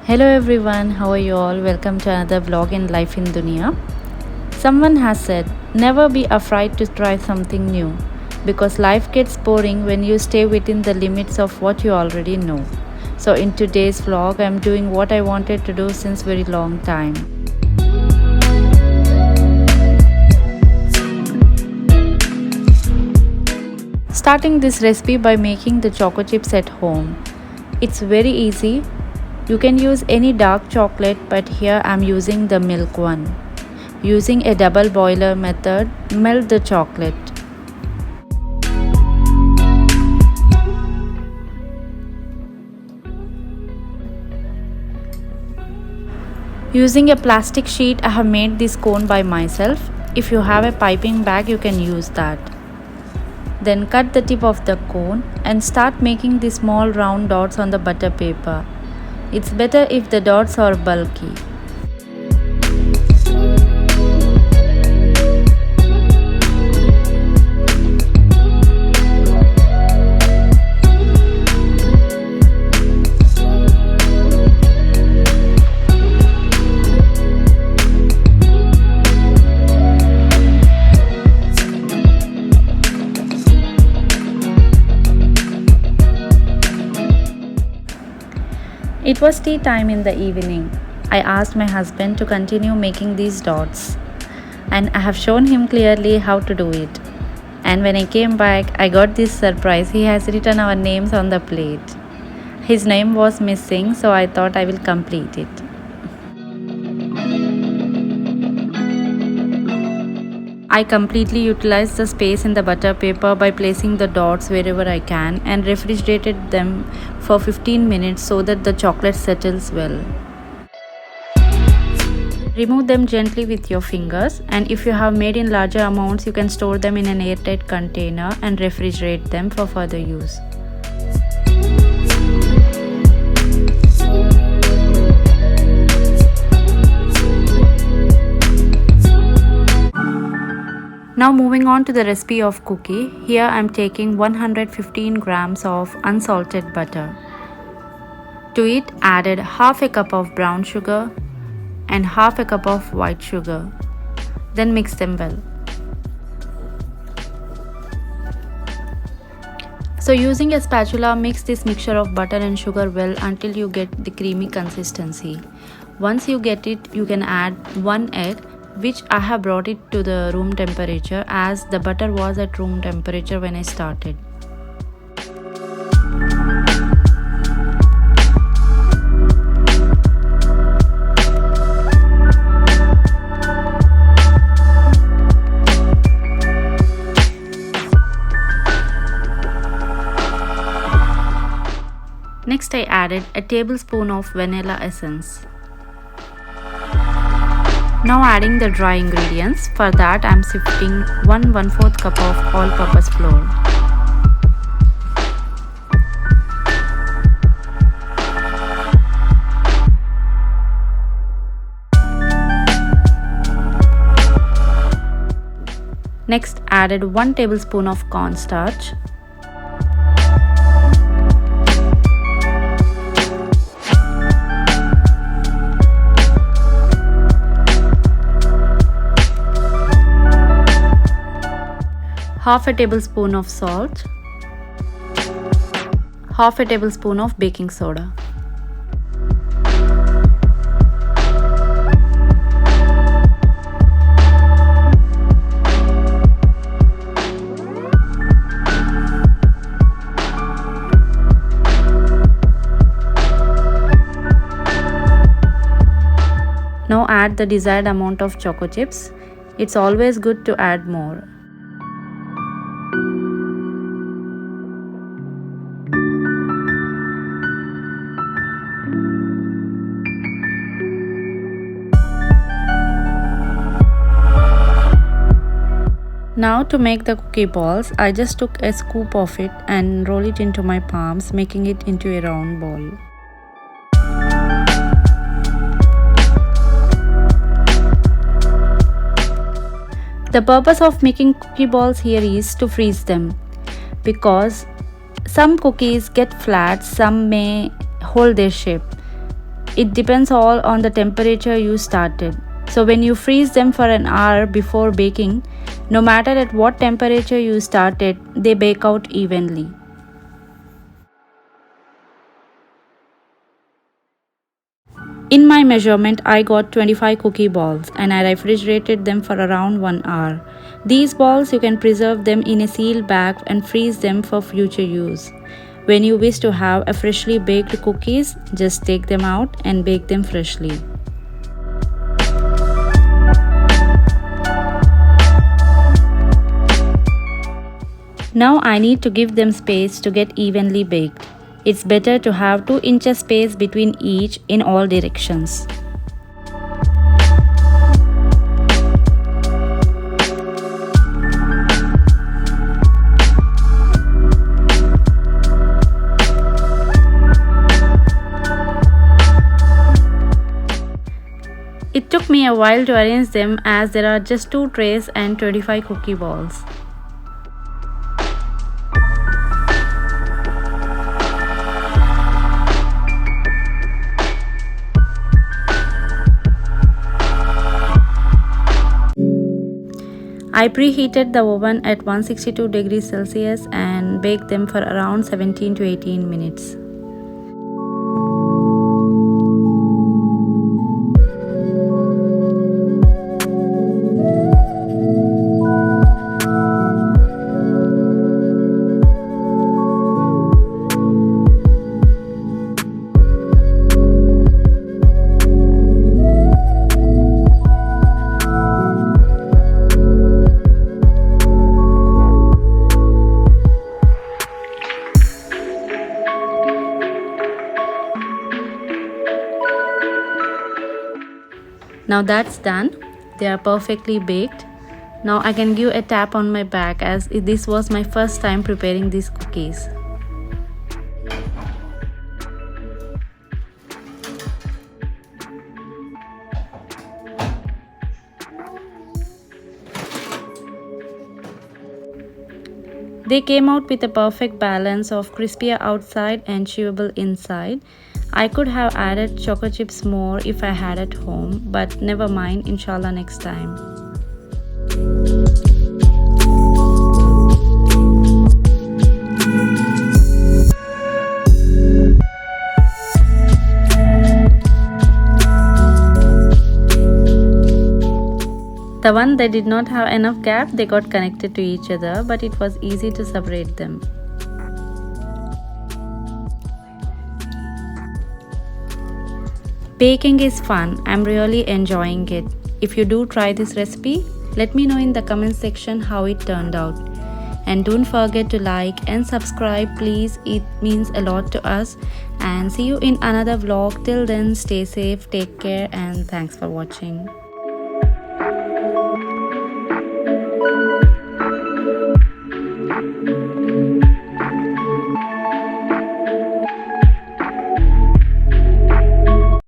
Hello everyone, how are you all? Welcome to another vlog in Life in Dunya. Someone has said, never be afraid to try something new because life gets boring when you stay within the limits of what you already know. So in today's vlog, I'm doing what I wanted to do since very long time. Starting this recipe by making the choco chips at home. It's very easy. You can use any dark chocolate, but here I'm using the milk one. Using a double boiler method, melt the chocolate. Using a plastic sheet, I have made this cone by myself. If you have a piping bag, you can use that. Then cut the tip of the cone and start making the small round dots on the butter paper. It's better if the dots are bulky. It was tea time in the evening. I asked my husband to continue making these dots, and I have shown him clearly how to do it. And when I came back, I got this surprise. He has written our names on the plate. His name was missing, so I thought I will complete it. I completely utilized the space in the butter paper by placing the dots wherever I can and refrigerated them for 15 minutes so that the chocolate settles well. Remove them gently with your fingers, and if you have made in larger amounts, you can store them in an airtight container and refrigerate them for further use. Now moving on to the recipe of cookie. Here I am taking 115 grams of unsalted butter. To it added half a cup of brown sugar and half a cup of white sugar. Then mix them well. So using a spatula, mix this mixture of butter and sugar well until you get the creamy consistency. Once you get it, you can add 1 egg, which I have brought it to the room temperature as the butter was at room temperature when I started. Next I added a tablespoon of vanilla essence. Now adding the dry ingredients. For that I am sifting 1/4 cup of all-purpose flour. Next added 1 tablespoon of cornstarch. Half a tablespoon of salt, half a tablespoon of baking soda. Now add the desired amount of choco chips. It's always good to add more. Now to make the cookie balls, I just took a scoop of it and roll it into my palms, making it into a round ball. The purpose of making cookie balls here is to freeze them, because some cookies get flat, some may hold their shape. It depends all on the temperature you started. So when you freeze them for an hour before baking, no matter at what temperature you started, they bake out evenly. In my measurement, I got 25 cookie balls and I refrigerated them for around 1 hour. These balls you can preserve them in a sealed bag and freeze them for future use. When you wish to have a freshly baked cookies, just take them out and bake them freshly. Now I need to give them space to get evenly baked. It's better to have 2 inches space between each in all directions. It took me a while to arrange them as there are just 2 trays and 25 cookie balls. I preheated the oven at 162 degrees Celsius and baked them for around 17 to 18 minutes. Now that's done. They are perfectly baked. Now I can give a tap on my back as this was my first time preparing these cookies. They came out with a perfect balance of crispier outside and chewable inside. I could have added choco chips more if I had at home, but never mind, inshallah next time. The one that did not have enough gap, they got connected to each other, but it was easy to separate them. Baking is fun. I'm really enjoying it. If you do try this recipe, let me know in the comment section how it turned out. And don't forget to like and subscribe, please. It means a lot to us. And see you in another vlog. Till then, stay safe, take care, and thanks for watching.